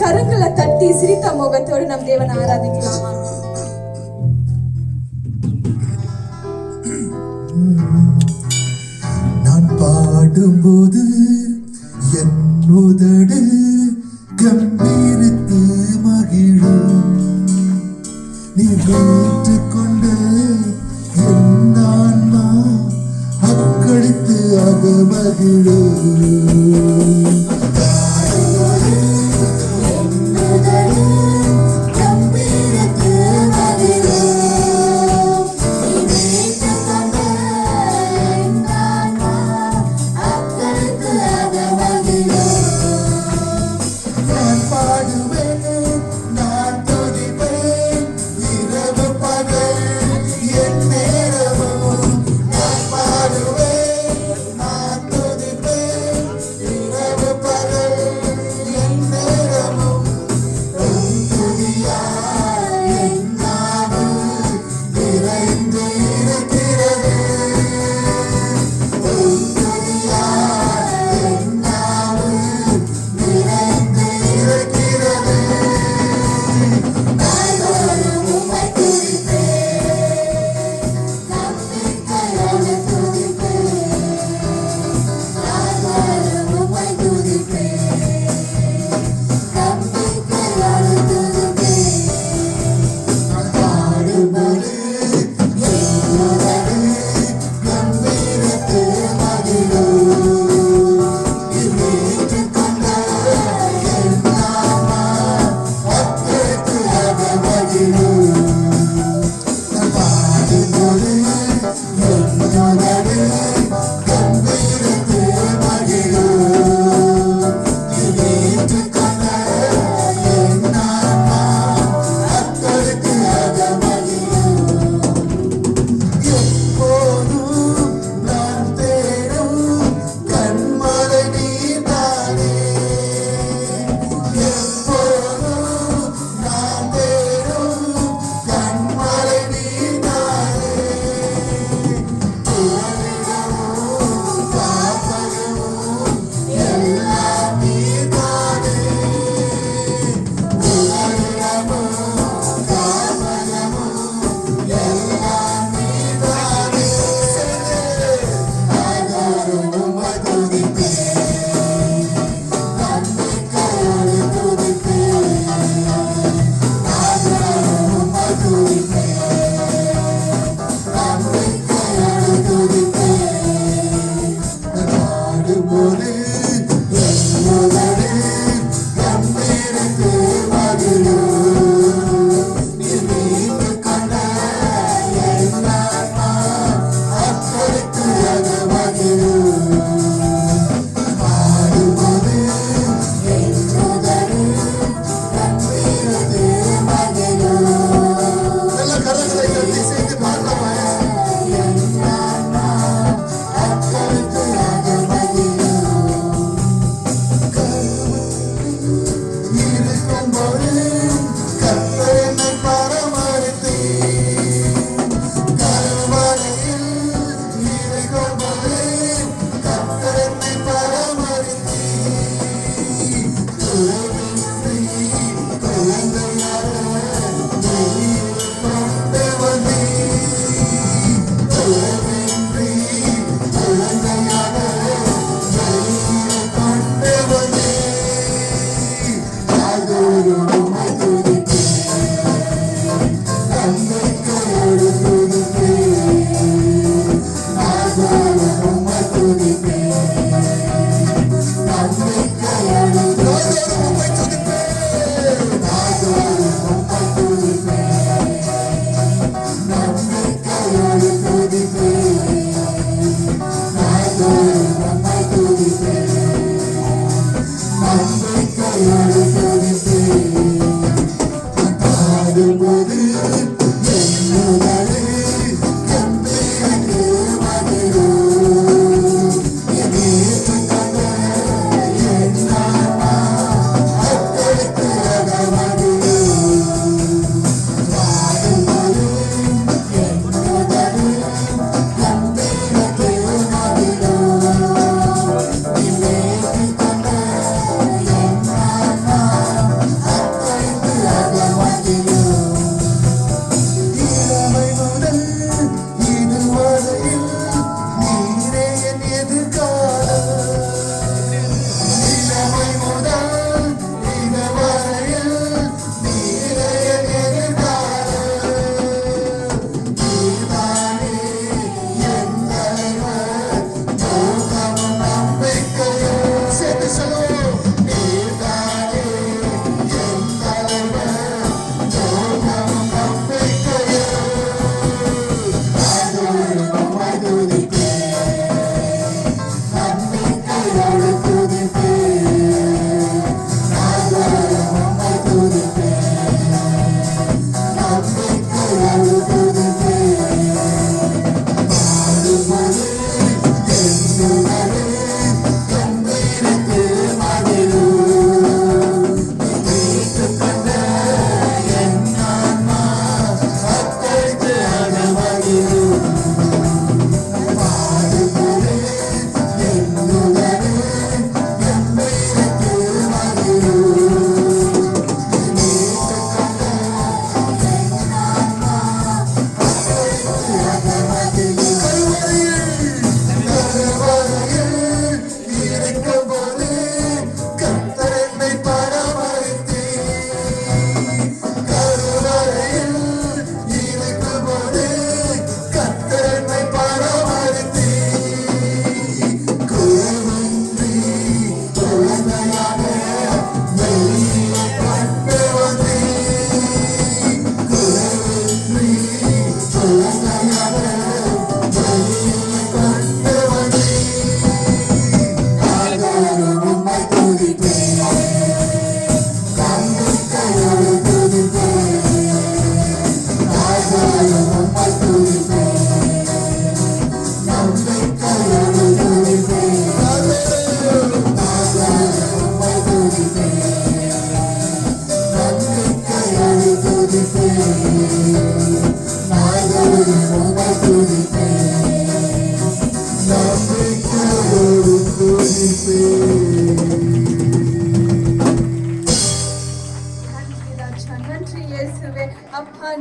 கரங்களை தட்டி சிரித்த முகத்தோடு நம் தேவனை ஆராதிக்கலாமா? நான் பாடும்போது என் உதடு கம்பீரித்து மகிழும். நீ ஏற்றுக்கொண்ட என் ஆன்மா அக்களித்து அது மகிழும்.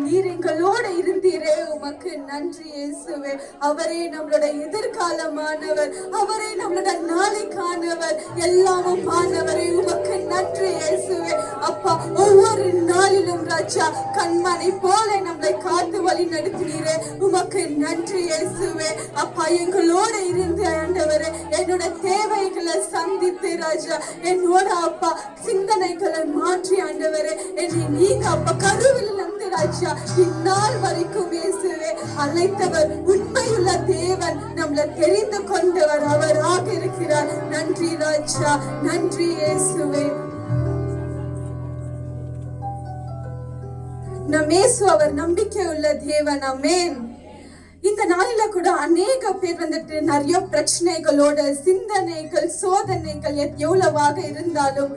நீர் எங்களோட இருந்தீரே, உமக்கு நன்றி இயேசுவே. அவரே நம்மளோட எதிர்காலமானவர், அவரே நம்மளோட நாளைக்கானவர், எல்லாமும் ஆனவரே, உமக்கு நன்றி இயேசுவே. அப்பா, ஒவ்வொரு நாளிலும் ராஜா கண்மணி போல நம்மளை காத்து வழி நடத்தினீரே, உமக்கு நன்றி இயேசுவே. அப்பா, எங்களோட இருந்து ஆண்டவரே, என்னோட தேவைகளை சந்தித்து ராஜா, என்னோட அப்பா சிந்தனைகளை மாற்றி ஆண்டவரே, என்னை நீங்க அப்பா கருவில் இருந்து ராஜா இந்நாள் வரைக்கும் இயேசுவே அழைத்தவர் உண்மையுள்ள தேவன், நம்மளை தெரிந்து கொண்டவர் அவராக இருக்கிறார். நன்றி ராஜா, நன்றி இயேசுவே. நம் இயேசு அவர் நம்பிக்கை உள்ள தேவன். ஆமென். இந்த நாளில கூட அநேக பேர் வந்துட்டு நிறைய பிரச்சனைகளோட சிந்தனைகள் சோதனைகள் எவ்வளவாக இருந்தாலும்,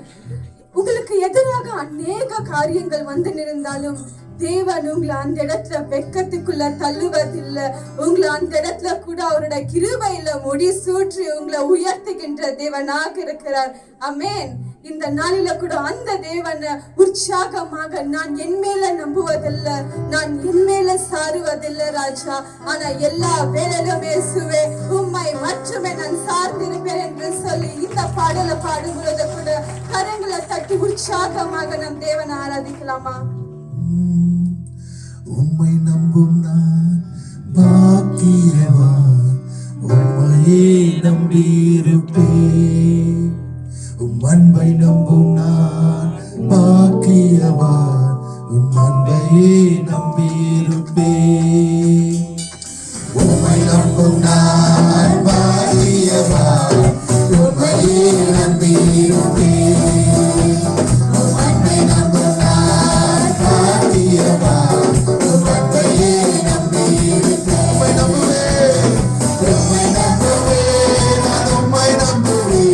உங்களுக்கு எதிராக அநேக காரியங்கள் வந்து நின்றாலும் தேவன் உங்களை அந்த இடத்துல வெக்கத்துக்குள்ள தள்ளுவதில்லை. உங்களை அந்த இடத்துல கூட அவரோட கிருபையில முடி சூற்றி உங்களை உயர்த்துகின்ற தேவனாக இருக்கிறார். ஆமென். இந்த நாளில கூட அந்த தேவனை உற்சாகமாக நான் என் மேல நம்புவதில்லை, நான் என் மேல சாருவதில்லை ராஜா, ஆனா எல்லா வேலையிலும் இயேசுவே உம்மை மட்டுமே நான் சார்ந்திருப்பேன் என்று சொல்லி இந்த பாடலை பாடும் பொழுது கூட கரங்களை தட்டி உற்சாகமாக நம் தேவனை ஆராதிக்கலாமா? உம்மை நம்பும் நான் பாக்கியவான், உம்மையே நம்பியிருப்பேன். உம் அன்பை நம்பும் நான் பாக்கியவான், உம் அன்பையே நம்பியிருப்பேன். உம்மை நம்பும் நான் பாக்கியவான், உம்மையே நம்பியிருப்பேன். உம் அன்பை நம்பும் நான் பாக்கியவான், உம் அன்பையே நம்பியிருப்பேன். உம்மை நம்புவேன், உம்மை நம்புவேன், நான் உம்மை நம்புவேன்.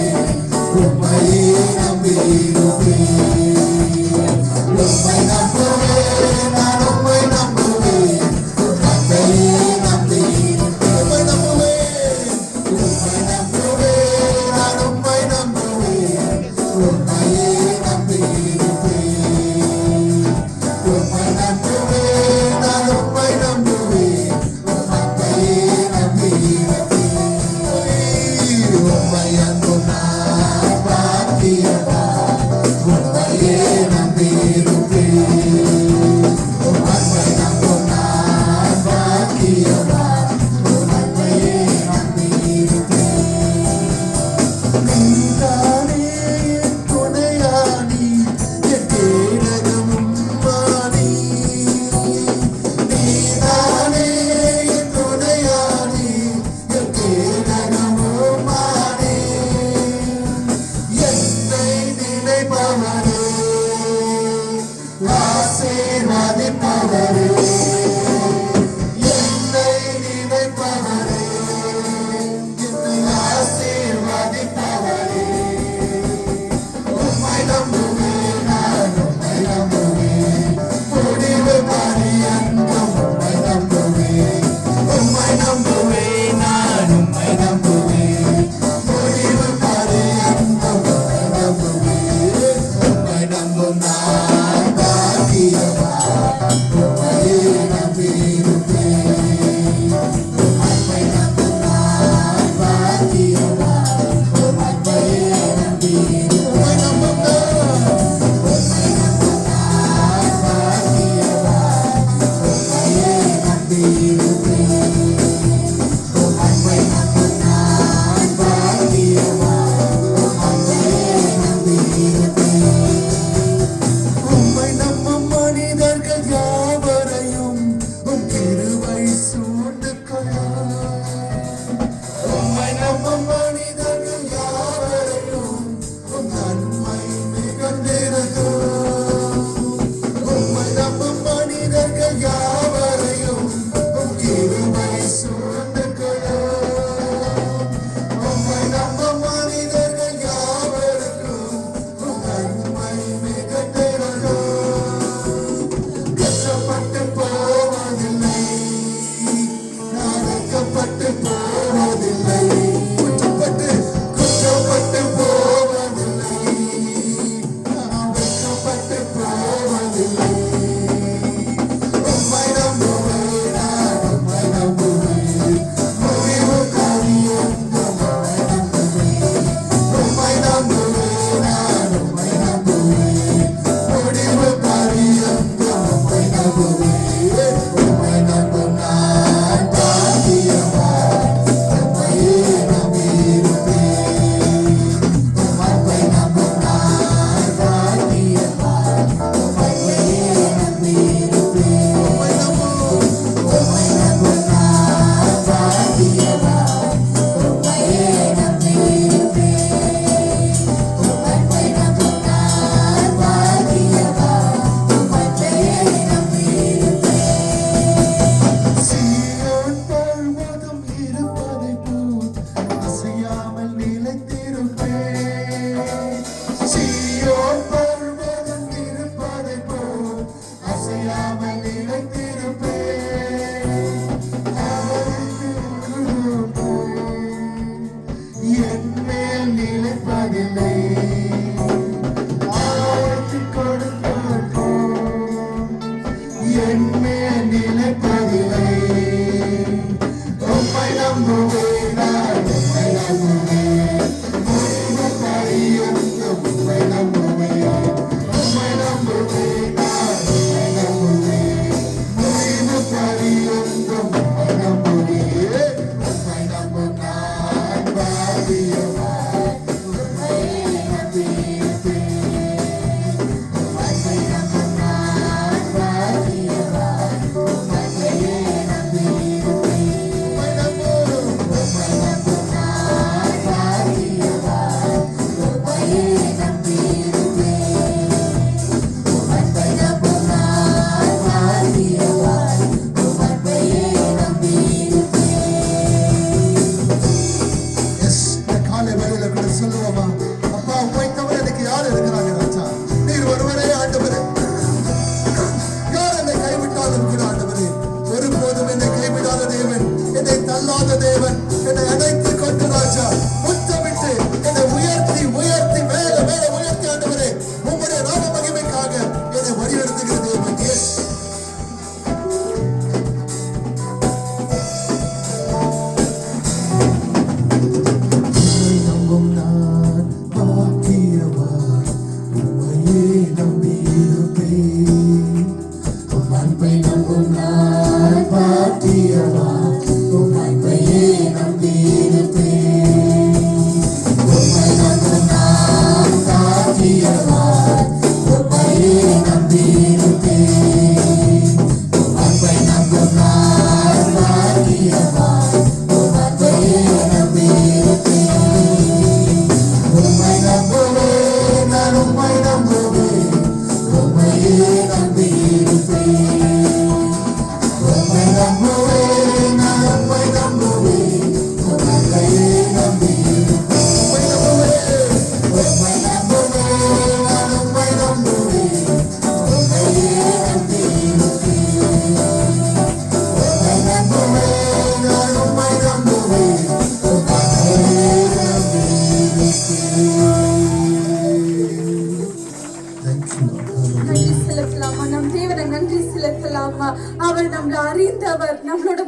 நன்றி செலுத்தலாமா? நம் தேவனை நன்றி செலுத்தலாமா? அவர் நம்மளை அறிந்தவர். நம்மளோட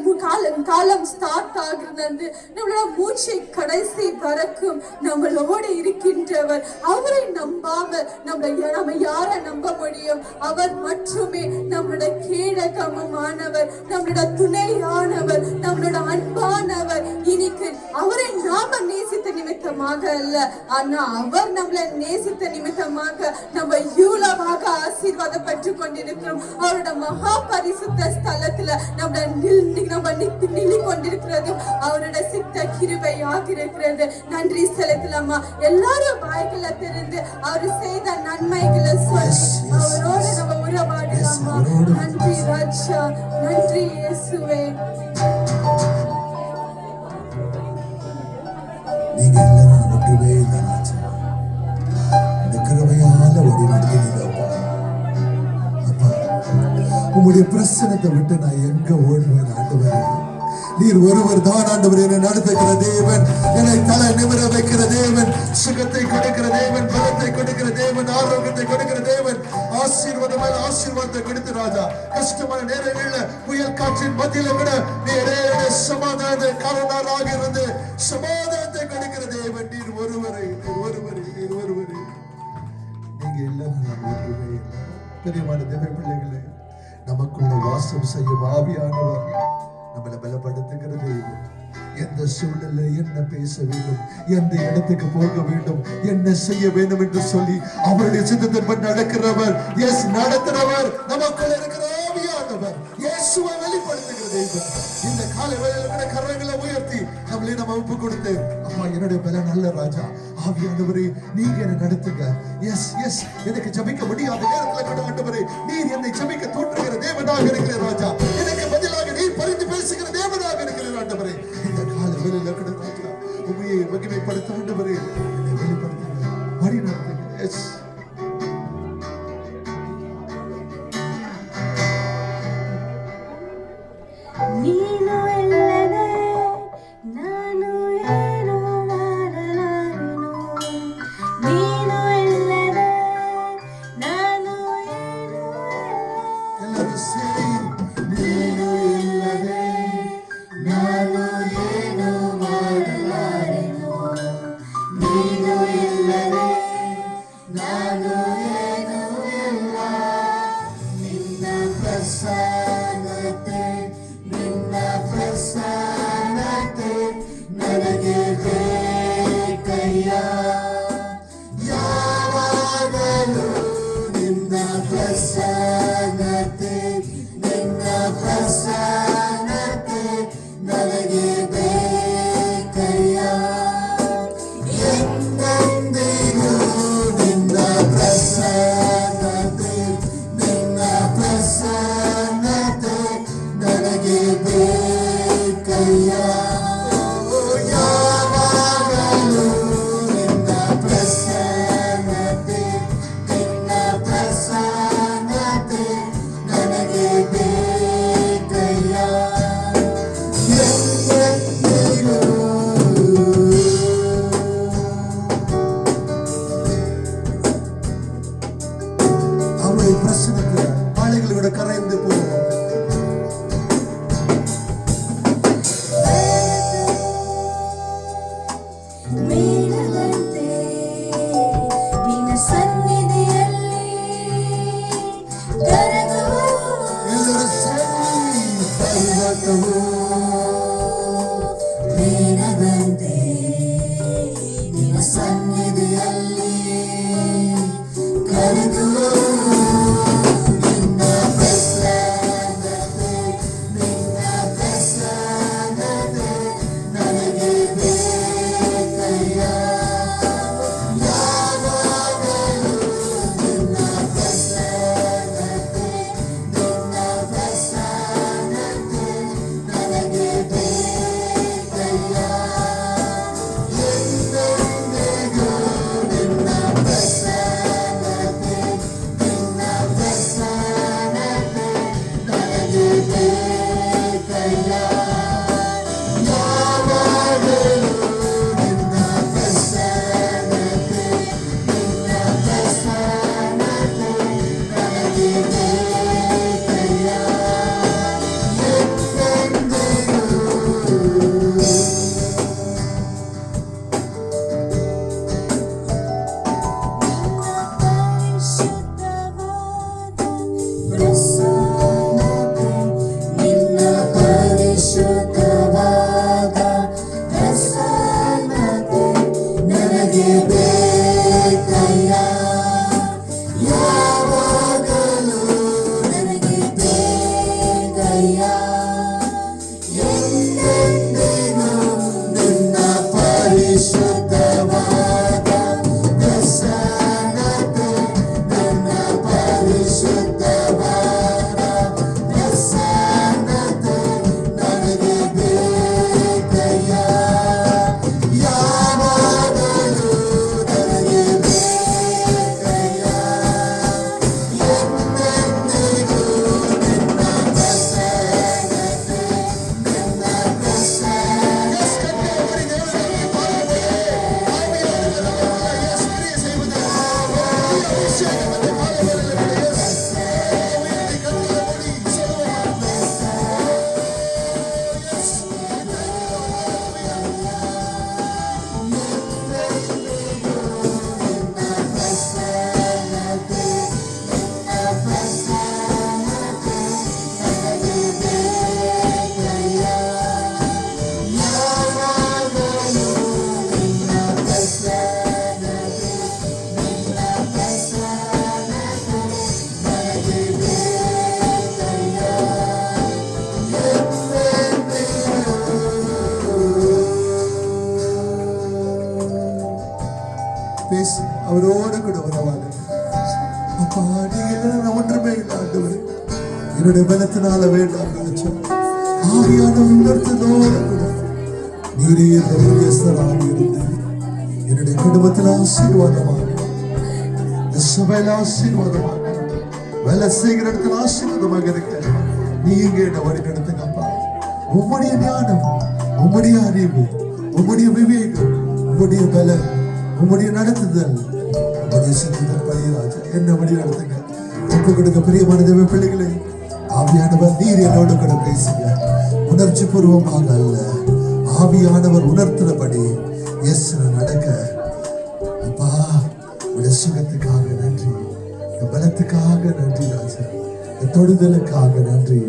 காலம் ஸ்டார்ட் ஆகுறது, நம்மளோட மூச்சை கடைசி வரைக்கும் நம்மளோடு இருக்கின்றவர். அவரை நம்பாம நம்ம யாரை நம்ப முடியும்? அவர் மட்டுமே நம்மளோட கேடகமானவர், நம்மளோட துணையானவர், நம்மளோட அன்பானவர். இன்னைக்கு அவரை நாம நேசித்த நிமித்தமாக அல்ல, ஆனா அவர் நம்மளை நேசித்த நிமித்தமாக நம்ம இவ்வளவாக ஆசீர்வாதப்பட்டு கொண்டிருக்கிறோம். அவரோட மகா பரிசுத்த ஸ்தலத்துல நம்ம நில்லி கொண்டிருக்கிறதும் அவரோட சித்த கிருபையாக இருக்கிறது. நன்றி செலுத்தலாமா? எல்லாரும் வாய்களை திறந்து அவர் செய்த நன்மைகளை சொல்லி அவரோட நம்ம உறவாடலாமா? நன்றி ராஜா, நன்றி இயேசுவே. நீங்க எல்லாரும் ஒன்றுமே இல்லை ராஜா. இந்த கிருபையால வழி நடத்தினீங்கப்பா. அப்பா, உங்களுடைய பிரசனத்தை விட்டு நான் எங்க ஓடுவேன் ஆண்டவரே? நீர் ஒருவர் தான் ஆண்டவர். என்னை நடத்துகிற தேவன், என்னை தலை நிமிர வைக்கிற தேவன், சுகத்தை கொடுக்கிற தேவன், பலத்தை கொடுக்கிற தேவன், ஆரோக்கியத்தை கொடுக்கிற தேவன், ஆசீர்வாதமான ஆசீர்வாதத்தை கொடுத்து ராஜா, கஷ்டமான நேரங்கள்ல புயல் காற்றின் மத்தியில கூட நீரே சமாதான காரணராக இருந்து சமாதானத்தை கொடுக்கிற தேவன். நீர் ஒருவரை, நீர் ஒருவரை, நீர் ஒருவரை. நீங்க எல்லாம் ஒன்றுமே இல்லை. பெரியமான தேவ பிள்ளைகளே, நமக்குள்ள வாசம் செய்யும் ஆவியானவர் நம்மளை பலப்படுத்துகிற தேவன். எந்த சூழ்நிலை என்ன பேச வேண்டும், எந்த இடத்துக்கு போக வேண்டும், என்ன செய்ய வேண்டும் என்று சொல்லி அவருடைய சித்தத்தின்படி நடக்கிறவர், எஸ் நடத்துறவர், நமக்குள்ள இருக்கிற ஆவியானவர், இயேசுவை வெளிப்படுத்துகிற தேவன். இந்த காலை வேளையில கரங்களை உயர்த்தி நம்மளே நம்ம ஒப்பு கொடுத்து, அப்பா என்னுடைய பல நல்ல ராஜா, ஆவியானவரே நீங்க என்னை நடத்துங்க. எஸ் எஸ் எனக்கு ஜபிக்க முடியாத நேரத்துல கூட ஆண்டவரே நீர் என்னை ஜபிக்க தூண்டுகிற தேவனாக இருக்கிற ராஜா, எனக்கு பதிலாக நீர் பரிந்து பேசுகிற தேவனாக இருக்கிற ஆண்டவரே. இந்த கால வேளையில கூட ராஜா உண்மையை மகிமைப்படுத்த ஆண்டவரே, என்னை வெளிப்படுத்துங்க, வழி நடத்துங்க. எஸ் ಸನ್ನಿಧಿಯಲ್ಲಿ ಕರೆದು அப்பா நீங்க இல்லைன்னா நான் ஒன்றுமே இல்லை ஆண்டவரே. என்னுடைய பலத்தினால வேண்டாம் ராஜா. ஆவியான உணர்த்ததோட கூட நீரே மத்தியஸ்தராக இருந்து என்னுடைய குடும்பத்தில் ஆசீர்வாதமாக, இந்த சபையில் ஆசீர்வாதமாக, வேலை செய்கிற இடத்துல ஆசீர்வாதமாக இருக்க நீங்க என்ன வழி நடத்துங்கப்பா. உம்முடைய ஞானம், உம்முடைய அறிவு, உம்முடைய விவேகம், உம்முடைய பலம், உம்முடைய நடத்துதல், உம்முடைய சித்தத்தின் படி ராஜா என்ன வழி நடத்துங்க. ஒப்பு கொடுக்க பிரியமான தேவ பிள்ளைகளே, ஆவியானவர் நீர் என்னோடு கூட பேசுங்க. உணர்ச்சி பூர்வமாக அல்ல, ஆவியானவர் உணர்த்துறபடி எஸ் நடக்க. அப்பா உடைய சுகத்துக்காக நன்றி, பலத்துக்காக நன்றி ராஜா, தொடுதலுக்காக நன்றி.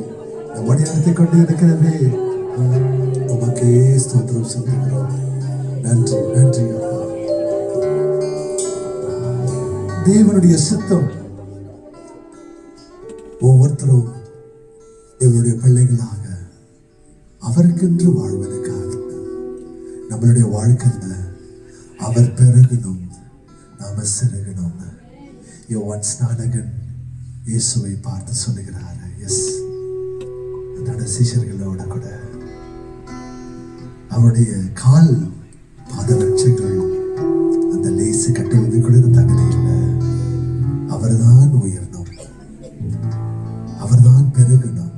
வழி நடத்தி கொண்டு இருக்கிறதே உமக்கே ஸ்தோத்திரம் சொல்லுகிறோம். நன்றி நன்றி அப்பா. தேவனுடைய சித்தம் ஒவ்வொருத்தரும் தேவனுடைய பிள்ளைகளாக அவருக்கென்று வாழ்வதற்காக நம்மளுடைய வாழ்க்கையில அவர் பெருகணும், நாம சிறுகணும். யோவான் ஸ்நானகன் இயேசுவை பார்த்து சொல்லுகிறார், எஸ் அதோட சீஷர்களோட கூட அவருடைய கால் பாதரட்சைகள் அந்த லேசு கட்டுவது கூட தகுதி இல்லை. அவர்தான் உயரணும், அவர்தான் பெருகணும்,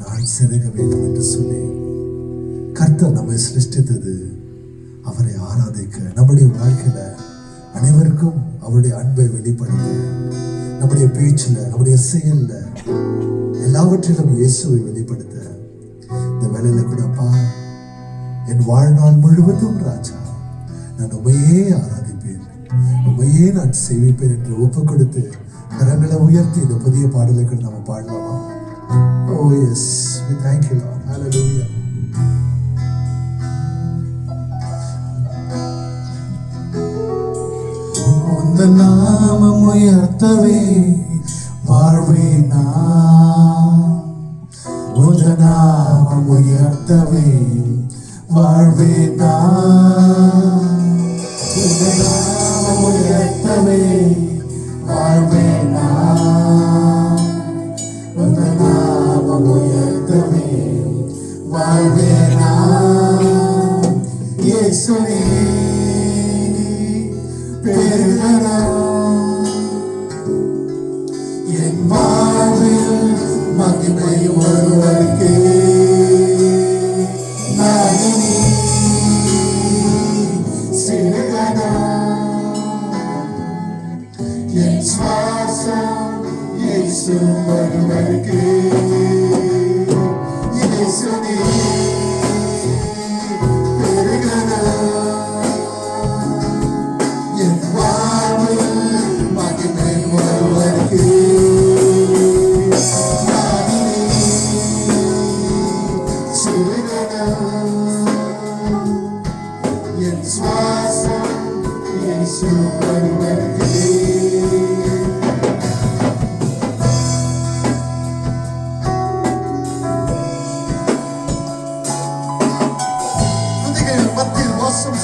நான் சிறுக வேண்டும் என்று சொல்லி கர்த்தர் நம்மை சிருஷ்டித்தது அவரை ஆராதிக்க, நம்முடைய வாழ்க்கையில அனைவருக்கும் அவருடைய அன்பை வெளிப்படுத்த, நம்முடைய பேச்சுல, நம்முடைய செயல்ல, எல்லாவற்றிலும் இயேசுவை வெளிப்படுத்த. இந்த வேலையில கூட அப்பா என் வாழ்நாள் முழுவதும் ராஜா நான் உமையே ஆராதிப்பேன், உமையே நான் சேவிப்பேன் என்று ஒப்பு கொடுத்து கரங்களை உயர்த்தி இந்த புதிய பாடலை கூட நம்ம பாடலாமா? ஓ S, we thank you Lord. Hallelujah. உந்த நாமம் உயர்த்தவே வாழ்வேனா, உந்த நாமம் உயர்த்தவே வாழ்வேனா, உந்த நாமம் உயர்த்தவே வாழ்வேனா, உந்த நாமம் உயர்த்தவே வாழ்வேனா. இயேசுவே பெருகணும், என் வாழ்வில் மகிமை ஒருவருக்கே. நான் சிறுகணும், என் சுவாசம் இயேசு ஒருவருக்கே. இயேசுவே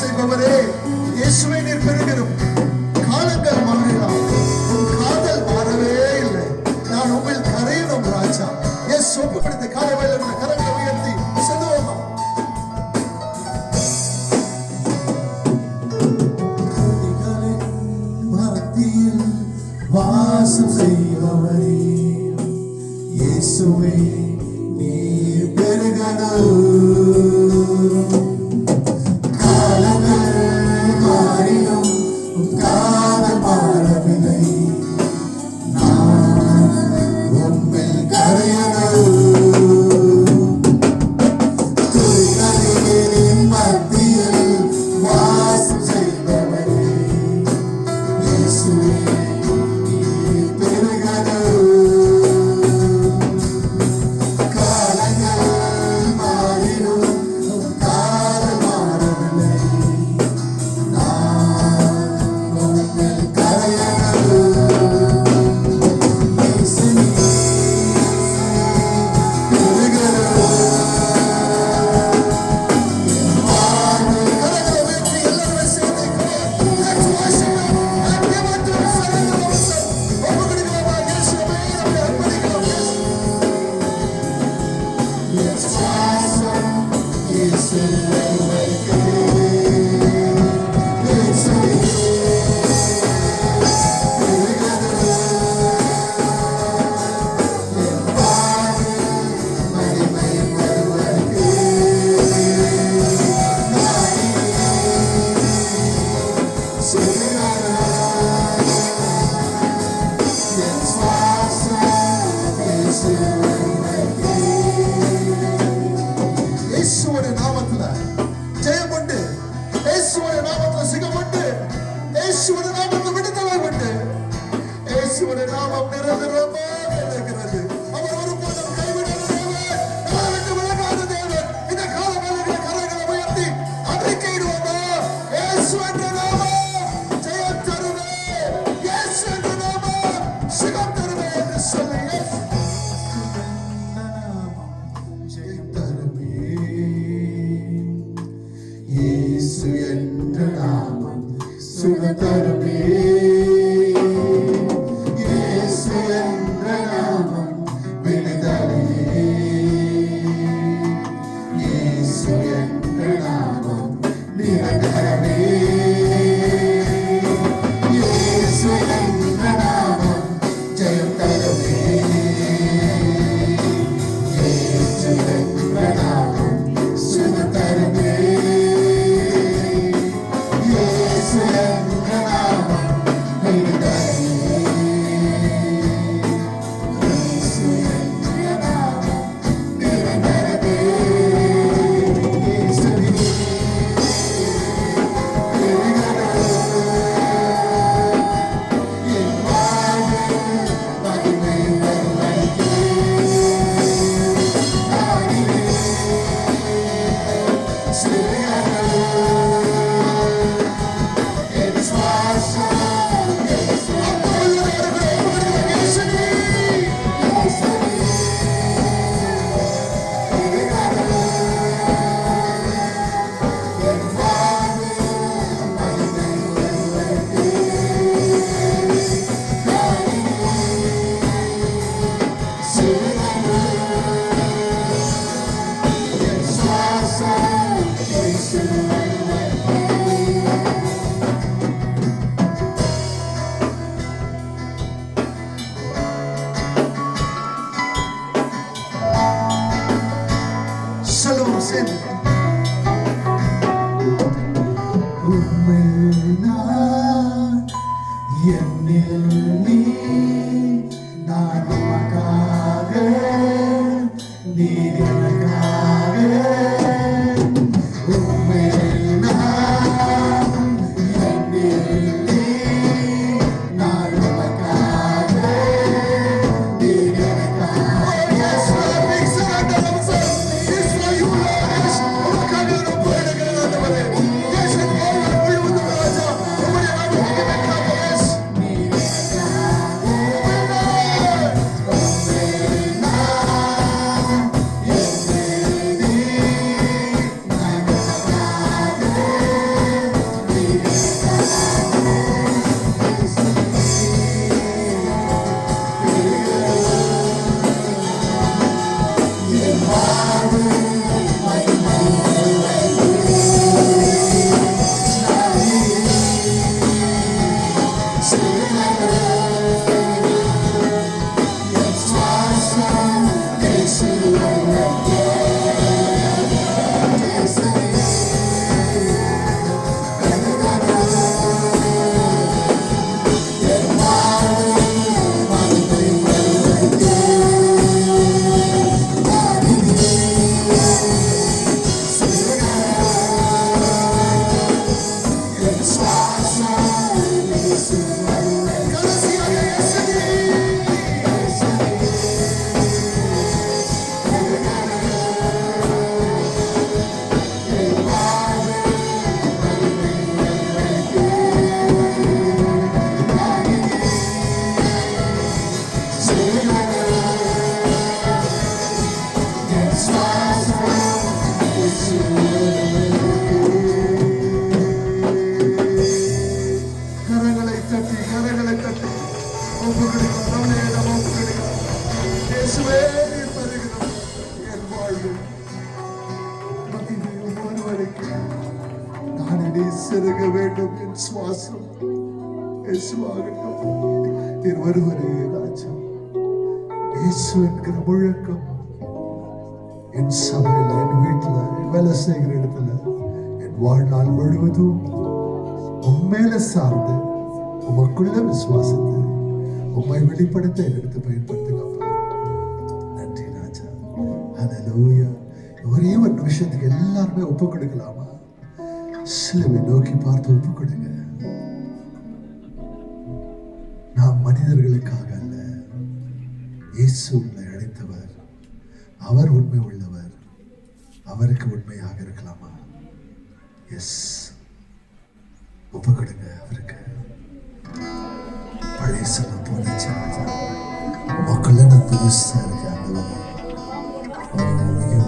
செய்பவரே, இயேசுவை நீர் பெருகிறோம். காலங்கள் மாறினார், உன் காதல் மாறவே இல்லை. நான் உங்கள் கரையணும் ராஜா. எஸ், ஒப்பு கொடுத்து காலவேளை கரங்களை உயர்த்தி சொல்லுவோமா? மத்தியில் வாசம் செய்பவரே, இயேசுவை நீர் பெருகணும். காலங்கள் மாறி சுதந்திரமாக இருக்கிறது. அவர் ஒருபோதும் கைவிடாத தேவன், நம்மை விட்டு விலகாத தேவன். இந்த காலங்களில் கரங்களை உயர்த்தி அறிக்கையிடுவோமா? இயேசு என்ற நாமம் ஜெயம் தருமே, இயேசு என்ற நாமம் சுகம் தருமே என்று சொல்லி ஜெயம் தருமே. இயேசு என்ற நாமம் சுகம் தருமே. இயேசு என்ற நாமம் விடுதலையே. இயேசு என்ற நாமம் நிரந்தரமே. இயேசு என்ற நாமம் ஜெயம் தருமே. இயேசு என்ற நாமம் சுகம் தருமே. இயேசு என்ற நாமம் விடுதலையே. இயேசு என்ற நாமம் நிரந்தரமே. இயேசுவே என் வாழ்வில் மகிமை வருவதே. நாடினே சிறையானே என் சுவாசம் Shalom, sin. உம்மில் நான், என்னில் நீ, நான் உமக்காக, நீர் எனக்காக. உம்மில் நான், என்னில் நீ, நான் உமக்காக, நீர் எனக்காக. Yes, Lord, we surrender ourselves. Yes, Lord, you Lord, yes. உமக்காக நாம் போராடுகிறோம் ஆண்டவரே. Yes, என் வாழ்நாள் முழுவதும் ராஜா, உம்முடைய நாமம் மகிமைக்காக. Yes. செருக வேண்டும் என் சுவாசம் இயேசுவாகட்டும். நீர் ஒருவரே ராஜா. இயேசு என்கிற முழக்கம் என் சபையில, என் வீட்டுல, வேலை செய்கிற இடத்துல, என் வாழ்நாள் முழுவதும் உண்மையில சார்ந்து உமக்குள்ள விசுவாசத்தை உம்மை வெளிப்படுத்த எடுத்து பயன்படுத்துங்கப்பா. நன்றி ராஜா. ஹல்லேலூயா. ஒரே ஒரு நிமிஷத்துக்கு எல்லாருமே ஒப்பு கொடுக்கலாமா? சிலுவை நோக்கி பார்த்து ஒப்பு கொடுங்க. நாம் மனிதர்களுக்காக அல்ல, இயேசு உங்களை அழைத்தவர், அவர் உண்மை உள்ளவர், அவருக்கு உண்மையாக இருக்கலாமா? எஸ், ஒப்பு கொடுங்க அவருக்கு. பழைய போனச்சு, உமக்குள்ள நான் புதுசா